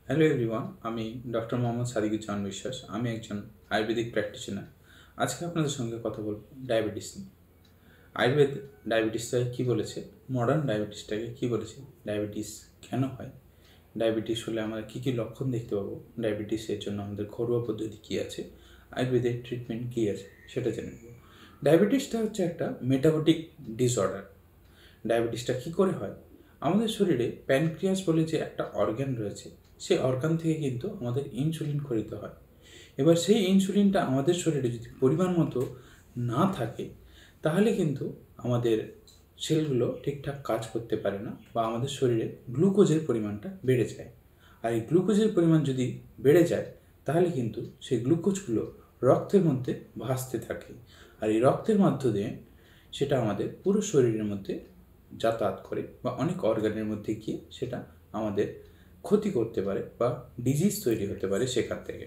Hello everyone, আমি doctor Mohammad সাদিকুজ্জামান বিশ্বাস। আমি একজন আয়ুর্বেদিক প্র্যাকটিশনার। আজকে আপনাদের সঙ্গে কথা বলব ডায়াবেটিস নিয়ে। আয়ুর্বেদ ডায়াবেটিসটাকে কী বলেছে, মডার্ন ডায়াবেটিসটাকে কী বলেছে, ডায়াবেটিস কেন হয়, ডায়াবেটিস হলে আমরা কী কী লক্ষণ দেখতে পাবো, ডায়াবেটিসের জন্য আমাদের ঘরোয়া পদ্ধতি কী আছে, আয়ুর্বেদের ট্রিটমেন্ট কী আছে, সেটা জেনে নেব। ডায়াবেটিসটা হচ্ছে একটা মেটাবলিক ডিসঅর্ডার। ডায়াবেটিসটা কী করে হয়? আমাদের শরীরে প্যানক্রিয়াস বলে যে একটা অর্গ্যান রয়েছে, সেই অর্গান থেকে কিন্তু আমাদের ইনসুলিন খরিত হয়। এবার সেই ইনসুলিনটা আমাদের শরীরে যদি পরিমাণ মতো না থাকে, তাহলে কিন্তু আমাদের সেলগুলো ঠিকঠাক কাজ করতে পারে না, বা আমাদের শরীরে গ্লুকোজের পরিমাণটা বেড়ে যায়। আর এই গ্লুকোজের পরিমাণ যদি বেড়ে যায়, তাহলে কিন্তু সেই গ্লুকোজগুলো রক্তের মধ্যে ভাসতে থাকে। আর এই রক্তের মধ্য দিয়ে সেটা আমাদের পুরো শরীরের মধ্যে যাতায়াত করে, বা অনেক অর্গানের মধ্যে গিয়ে সেটা আমাদের ক্ষতি করতে পারে, বা ডিজিজ তৈরি হতে পারে সেখান থেকে।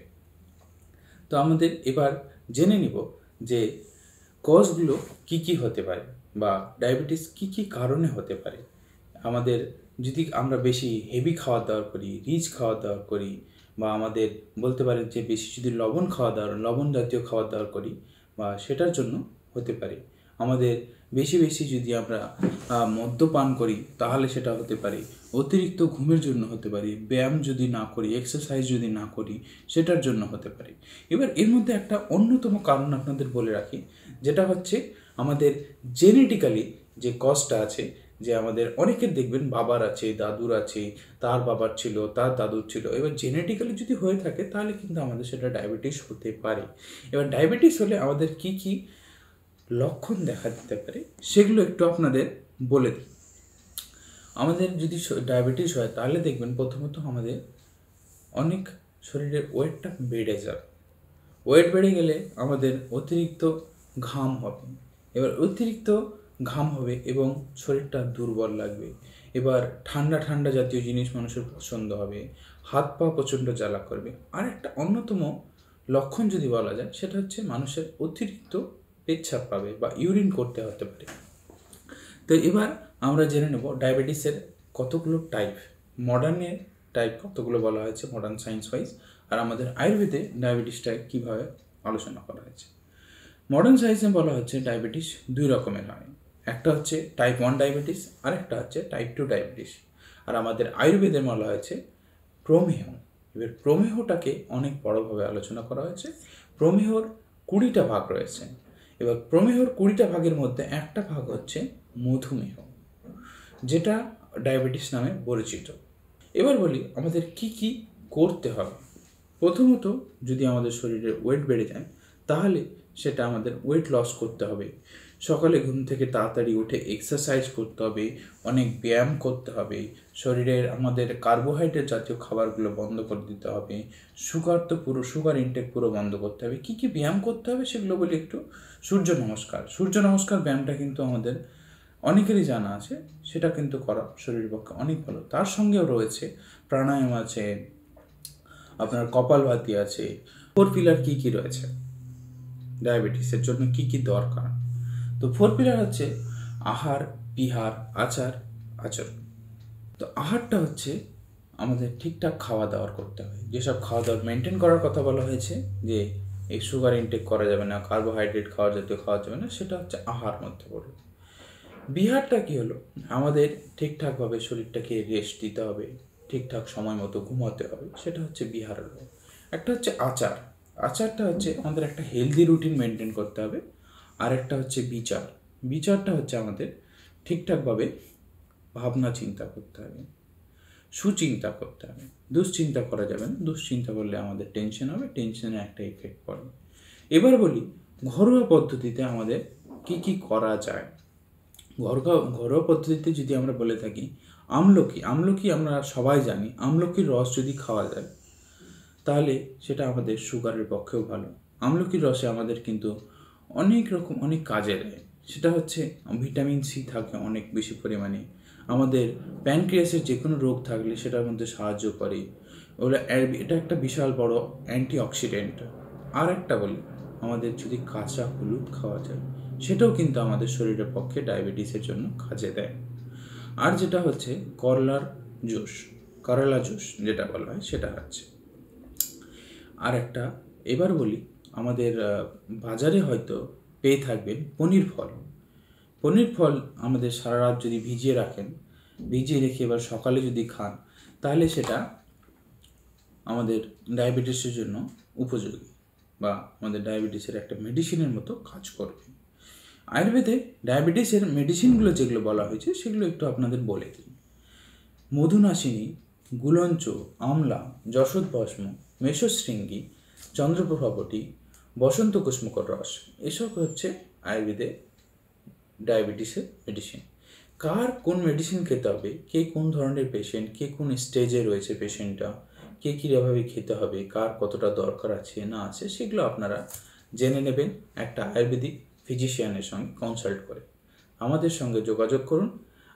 তো আমাদের এবার জেনে নিব যে কজগুলো কি কি হতে পারে, বা ডায়াবেটিস কি কি কারণে হতে পারে। আমাদের যদি আমরা বেশি হেভি খাওয়া দাওয়া করি, রিচ খাওয়া দাওয়া করি, বা আমাদের বলতে পারেন যে বেশি যদি লবণ জাতীয় খাওয়া দাওয়া করি, বা সেটার জন্য হতে পারে। আমাদের বেশি বেশি যদি আমরা মদ্যপান করি, তাহলে সেটা হতে পারে। অতিরিক্ত ঘুমের জন্য হতে পারে। ব্যায়াম যদি না করি, এক্সারসাইজ যদি না করি, সেটার জন্য হতে পারে। এবার এর মধ্যে একটা অন্যতম কারণ আপনাদের বলে রাখি, যেটা হচ্ছে আমাদের জেনেটিক্যালি যে কজটা আছে, যে আমাদের অনেকের দেখবেন বাবার আছে, দাদুর আছে, তার বাবার ছিল, তার দাদুর ছিল। এবার জেনেটিক্যালি যদি হয়ে থাকে, তাহলে কিন্তু আমাদের সেটা ডায়াবেটিস হতে পারে। এবার ডায়াবেটিস হলে আমাদের কি কি লক্ষণ দেখা দিতে পারে, সেগুলো একটু আপনাদের বলে দিই। আমাদের যদি ডায়াবেটিস হয়, তাহলে দেখবেন প্রথমত আমাদের অনেক শরীরের ওয়েটটা বেড়ে যাবে। ওয়েট বেড়ে গেলে আমাদের অতিরিক্ত ঘাম হবে। এবার অতিরিক্ত ঘাম হবে এবং শরীরটা দুর্বল লাগবে। এবার ঠান্ডা ঠান্ডা জাতীয় জিনিস মানুষের পছন্দ হবে, হাত পা প্রচণ্ড জ্বালা করবে। আর একটা অন্যতম লক্ষণ যদি বলা যায়, সেটা হচ্ছে মানুষের অতিরিক্ত পেচ্ছাপ পাবে, বা ইউরিন করতে হতে পারে। তো এবার আমরা জেনে নেব ডায়াবেটিসের কতগুলো টাইপ, মডার্নের টাইপ কতগুলো বলা হয়েছে মডার্ন সায়েন্স ওয়াইজ, আর আমাদের আয়ুর্বেদে ডায়াবেটিসটা কীভাবে আলোচনা করা হয়েছে। মডার্ন সায়েন্সে বলা হচ্ছে ডায়াবেটিস দুই রকমের হয়। একটা হচ্ছে টাইপ 1 ডায়াবেটিস, আর একটা হচ্ছে টাইপ 2 ডায়াবেটিস। আর আমাদের আয়ুর্বেদে বলা হয়েছে প্রমেহ। এবার প্রমেহটাকে অনেক বড়োভাবে আলোচনা করা হয়েছে। প্রমেহর 20টা ভাগ রয়েছে। এবার প্রমেহর 20টা ভাগের মধ্যে একটা ভাগ হচ্ছে মধুমেহ, যেটা ডায়াবেটিস নামে পরিচিত। এবার বলি আমাদের কি কি করতে হবে। প্রথমত, যদি আমাদের শরীরের ওয়েট বেড়ে যায়, তাহলে সেটা আমাদের ওয়েট লস করতে হবে। সকালে ঘুম থেকে তাড়াতাড়ি উঠে এক্সারসাইজ করতে হবে, অনেক ব্যায়াম করতে হবে, শরীরের আমাদের কার্বোহাইড্রেট জাতীয় খাবারগুলো বন্ধ করে দিতে হবে, সুগার ইনটেক পুরো বন্ধ করতে হবে। কী কী ব্যায়াম করতে হবে সেগুলো বলি একটু। সূর্য নমস্কার ব্যায়ামটা কিন্তু আমাদের অনেকেরই জানা আছে, সেটা কিন্তু করা শরীরের পক্ষে অনেক ভালো। তার সঙ্গেও রয়েছে প্রাণায়াম আছে, আপনার কপালভাতি আছে। 4 পিলার কী কী রয়েছে ডায়াবেটিসের জন্য, কী কী দরকার। তো 4 পিলার হচ্ছে আহার, বিহার, আচার, আচরণ। তো আহারটা হচ্ছে আমাদের ঠিকঠাক খাওয়া দাওয়ার করতে হয়। যেসব খাওয়া দাওয়ার মেনটেন করার কথা বলা হয়েছে, যে এই সুগার ইনটেক করা যাবে না, কার্বোহাইড্রেট খাওয়া জাতীয় খাওয়া যাবে না, সেটা হচ্ছে আহার মধ্যে পড়বে। বিহারটা কী হলো, আমাদের ঠিকঠাকভাবে শরীরটাকে রেস্ট দিতে হবে, ঠিকঠাক সময় মতো ঘুমাতে হবে, সেটা হচ্ছে বিহার হলো। একটা হচ্ছে আচার। আচারটা হচ্ছে আমাদের একটা হেলদি রুটিন মেনটেন করতে হবে। আর একটা হচ্ছে বিচার। বিচারটা হচ্ছে আমাদের ঠিকঠাকভাবে ভাবনা চিন্তা করতে হবে, সুচিন্তা করতে হবে। দুশ্চিন্তা করা যাবে না, দুশ্চিন্তা করলে আমাদের টেনশন হবে, টেনশনে একটা এফেক্ট পড়ে। এবার বলি ঘরোয়া পদ্ধতিতে আমাদের কি কি করা যায়। ঘরোয়া পদ্ধতিতে যদি আমরা বলে থাকি, আমলকি আমরা সবাই জানি, আমলকির রস যদি খাওয়া যায়, তাহলে সেটা আমাদের সুগারের পক্ষেও ভালো। আমলকির রসে আমাদের কিন্তু অনেক কাজে দেয়। সেটা হচ্ছে ভিটামিন সি থাকে অনেক বেশি পরিমাণে। আমাদের প্যানক্রিয়াসের যে কোনো রোগ থাকলে সেটার মধ্যে সাহায্য করে। এটা একটা বিশাল বড় অ্যান্টিঅক্সিডেন্ট। আর একটা বলি, আমাদের যদি কাঁচা হলুদ খাওয়া যায়, সেটাও কিন্তু আমাদের শরীরের পক্ষে ডায়াবেটিসের জন্য কাজে দেয়। আর যেটা হচ্ছে করলার জুস। করলা জুস যেটা বলা হয় সেটা হচ্ছে। আর একটা এবার বলি, আমাদের বাজারে হয়তো পেয়ে থাকবেন পনির ফল। পনির ফল আমাদের সারা রাত যদি ভিজিয়ে রাখেন, ভিজিয়ে রেখে এবার সকালে যদি খান, তাহলে সেটা আমাদের ডায়াবেটিসের জন্য উপযোগী বা আমাদের ডায়াবেটিসের একটা মেডিসিনের মতো কাজ করবে। আয়ুর্বেদে ডায়াবেটিসের মেডিসিনগুলো যেগুলো বলা হয়েছে সেগুলো একটু আপনাদের বলে দিই। মধুনাশিনী, গুলঞ্চ, আমলা, যশোদ ভস্ম, মেষশৃঙ্গি, চন্দ্রপ্রভাবতী, বসন্ত কুষ্মকর রস, এসব হচ্ছে আয়ুর্বেদে ডায়াবেটিসের মেডিসিন। কার কোন মেডিসিন খেতে হবে, কে কোন ধরনের পেশেন্ট, কে কোন স্টেজে রয়েছে পেশেন্টটা, কে কীভাবে খেতে হবে, কার কতটা দরকার আছে না আছে, সেগুলো আপনারা জেনে নেবেন একটা আয়ুর্বেদিক ফিজিশিয়ানের সঙ্গে কনসাল্ট করে। আমাদের সঙ্গে যোগাযোগ করুন,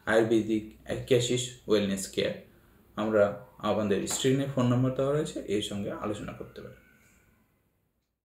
আয়ুর্বেদিক অ্যাক্যাসিস ওয়েলনেস কেয়ার। আমাদের স্ক্রিনে ফোন নম্বর দেওয়া রয়েছে, এর সঙ্গে আলোচনা করতে পারেন।